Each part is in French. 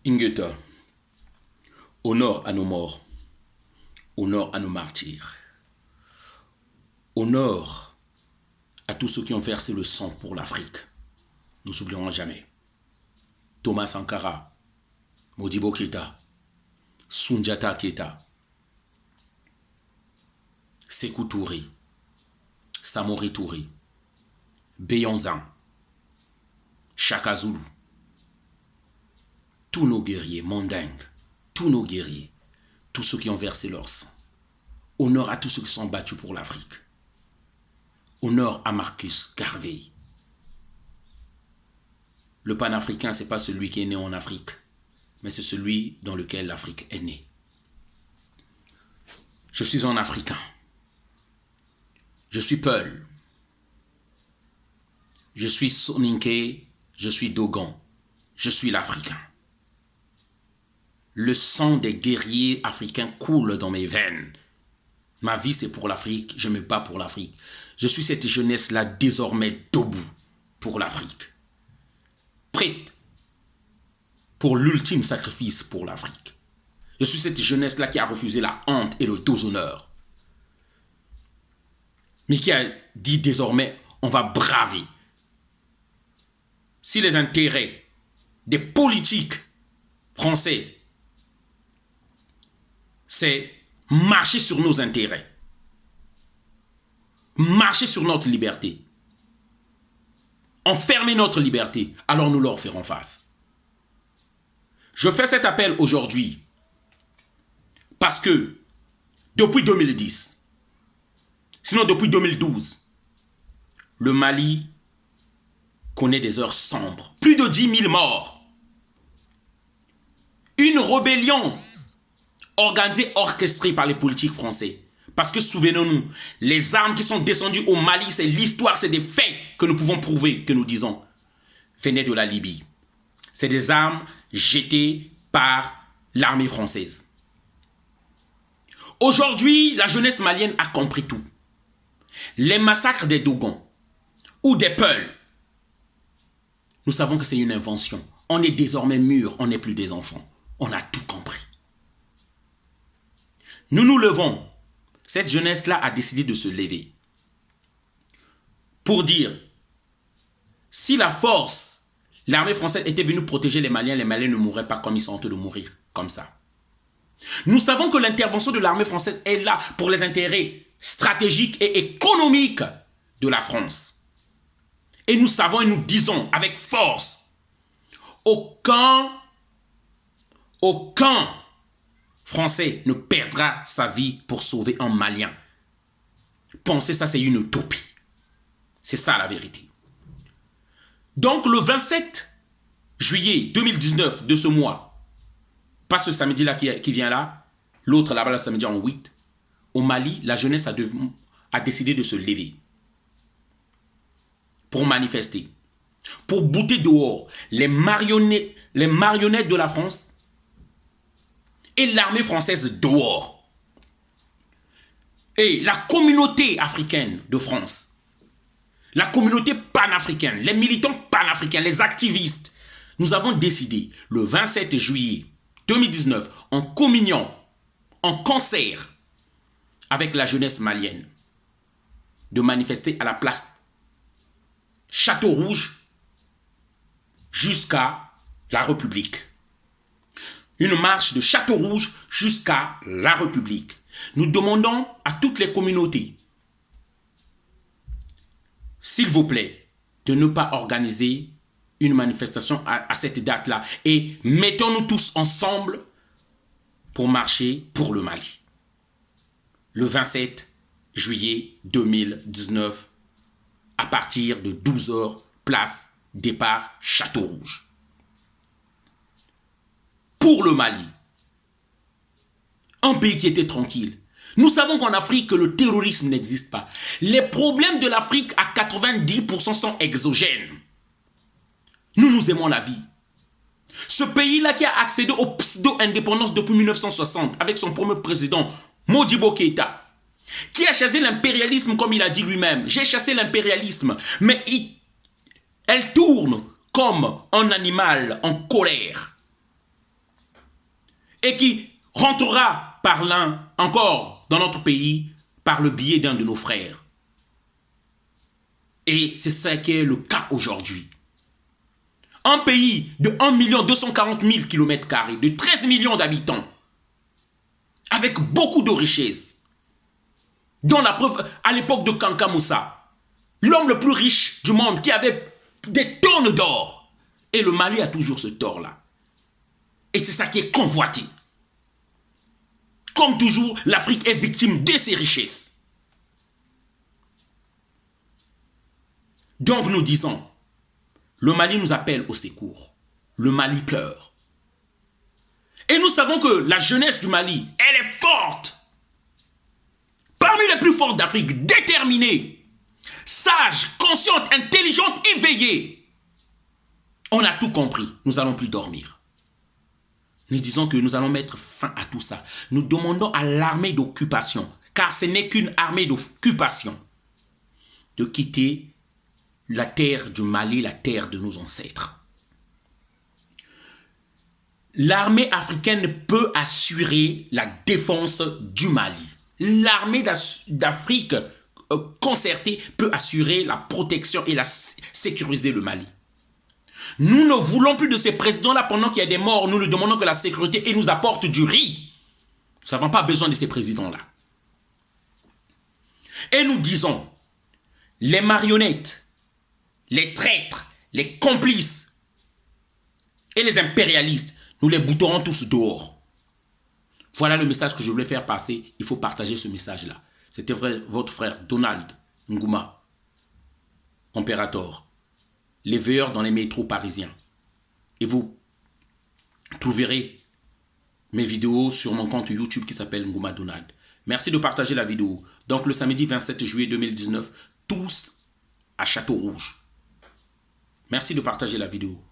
Ingeta, honneur à nos morts, honneur à nos martyrs, honneur à tous ceux qui ont versé le sang pour l'Afrique. Nous n'oublierons jamais. Thomas Sankara, Modibo Keïta, Soundiata Keïta, Sékou Touré, Samori Touré, Béyanzan, Chaka Zulu, tous nos guerriers, Mandingues, tous nos guerriers, tous ceux qui ont versé leur sang. Honneur à tous ceux qui sont battus pour l'Afrique. Honneur à Marcus Garvey. Le panafricain, ce n'est pas celui qui est né en Afrique, mais c'est celui dans lequel l'Afrique est née. Je suis un Africain. Je suis Peul. Je suis Soninké. Je suis Dogon. Je suis l'Africain. Le sang des guerriers africains coule dans mes veines. Ma vie, c'est pour l'Afrique. Je me bats pour l'Afrique. Je suis cette jeunesse-là désormais debout pour l'Afrique. Prête pour l'ultime sacrifice pour l'Afrique. Je suis cette jeunesse-là qui a refusé la honte et le déshonneur. Mais qui a dit désormais, on va braver. Si les intérêts des politiques français, c'est marcher sur nos intérêts, marcher sur notre liberté, enfermer notre liberté, alors nous leur ferons face. Je fais cet appel aujourd'hui parce que depuis 2010, sinon depuis 2012, le Mali connaît des heures sombres. Plus de 10 000 morts. Une rébellion organisée, orchestrée par les politiques français. Parce que souvenons-nous, les armes qui sont descendues au Mali, c'est l'histoire, c'est des faits que nous pouvons prouver, que nous disons, venaient de la Libye. C'est des armes jetées par l'armée française. Aujourd'hui, la jeunesse malienne a compris tout. Les massacres des Dogons ou des Peuls, nous savons que c'est une invention. On est désormais mûrs, on n'est plus des enfants. On a tout compris. Nous nous levons. Cette jeunesse-là a décidé de se lever. Pour dire, si la force, l'armée française était venue protéger les Maliens ne mourraient pas comme ils sont en train de mourir, comme ça. Nous savons que l'intervention de l'armée française est là pour les intérêts stratégiques et économiques de la France. Et nous savons et nous disons avec force, aucun Français ne perdra sa vie pour sauver un Malien. Pensez ça, c'est une utopie. C'est ça la vérité. Donc le 27 juillet 2019 de ce mois, pas ce samedi-là qui vient là, l'autre là-bas le samedi en 8, au Mali, la jeunesse a décidé de se lever pour manifester, pour bouter dehors les marionnettes de la France et l'armée française dehors. Et la communauté africaine de France, la communauté panafricaine, les militants panafricains, les activistes, nous avons décidé le 27 juillet 2019, en communion, en concert avec la jeunesse malienne, de manifester à la place Château Rouge jusqu'à la République. Une marche de Château Rouge jusqu'à la République. Nous demandons à toutes les communautés, s'il vous plaît, de ne pas organiser une manifestation à cette date-là. Et mettons-nous tous ensemble pour marcher pour le Mali. Le 27 juillet 2019, à partir de 12 h, place départ Château Rouge. Pour le Mali, un pays qui était tranquille. Nous savons qu'en Afrique, le terrorisme n'existe pas. Les problèmes de l'Afrique, à 90%, sont exogènes. Nous aimons la vie. Ce pays-là qui a accédé aux pseudo-indépendance depuis 1960, avec son premier président, Modibo Keïta, qui a chassé l'impérialisme comme il a dit lui-même. J'ai chassé l'impérialisme, mais elle tourne comme un animal en colère. et qui rentrera par l'un encore dans notre pays par le biais d'un de nos frères. Et c'est ça qui est le cas aujourd'hui. Un pays de 1 240 000 km², de 13 millions d'habitants, avec beaucoup de richesses, dont la preuve à l'époque de Kanka Moussa, l'homme le plus riche du monde qui avait des tonnes d'or. Et le Mali a toujours ce tort-là. Et c'est ça qui est convoité. Comme toujours, l'Afrique est victime de ses richesses. Donc nous disons, le Mali nous appelle au secours. Le Mali pleure. Et nous savons que la jeunesse du Mali, elle est forte. Parmi les plus fortes d'Afrique, déterminée, sage, consciente, intelligente, éveillée. On a tout compris, nous n'allons plus dormir. Nous disons que nous allons mettre fin à tout ça. Nous demandons à l'armée d'occupation, car ce n'est qu'une armée d'occupation, de quitter la terre du Mali, la terre de nos ancêtres. L'armée africaine peut assurer la défense du Mali. L'armée d'Afrique concertée peut assurer la protection et sécuriser le Mali. Nous ne voulons plus de ces présidents-là pendant qu'il y a des morts. Nous ne demandons que la sécurité et nous apporte du riz. Nous n'avons pas besoin de ces présidents-là. Et nous disons, les marionnettes, les traîtres, les complices et les impérialistes, nous les bouterons tous dehors. Voilà le message que je voulais faire passer. Il faut partager ce message-là. C'était votre frère Donald Ngouma, Imperator, les veilleurs dans les métros parisiens. Et vous trouverez mes vidéos sur mon compte YouTube qui s'appelle Ngouma Donald. Merci de partager la vidéo. Donc le samedi 27 juillet 2019, tous à Château Rouge. Merci de partager la vidéo.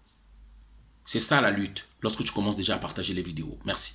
C'est ça la lutte, lorsque tu commences déjà à partager les vidéos. Merci.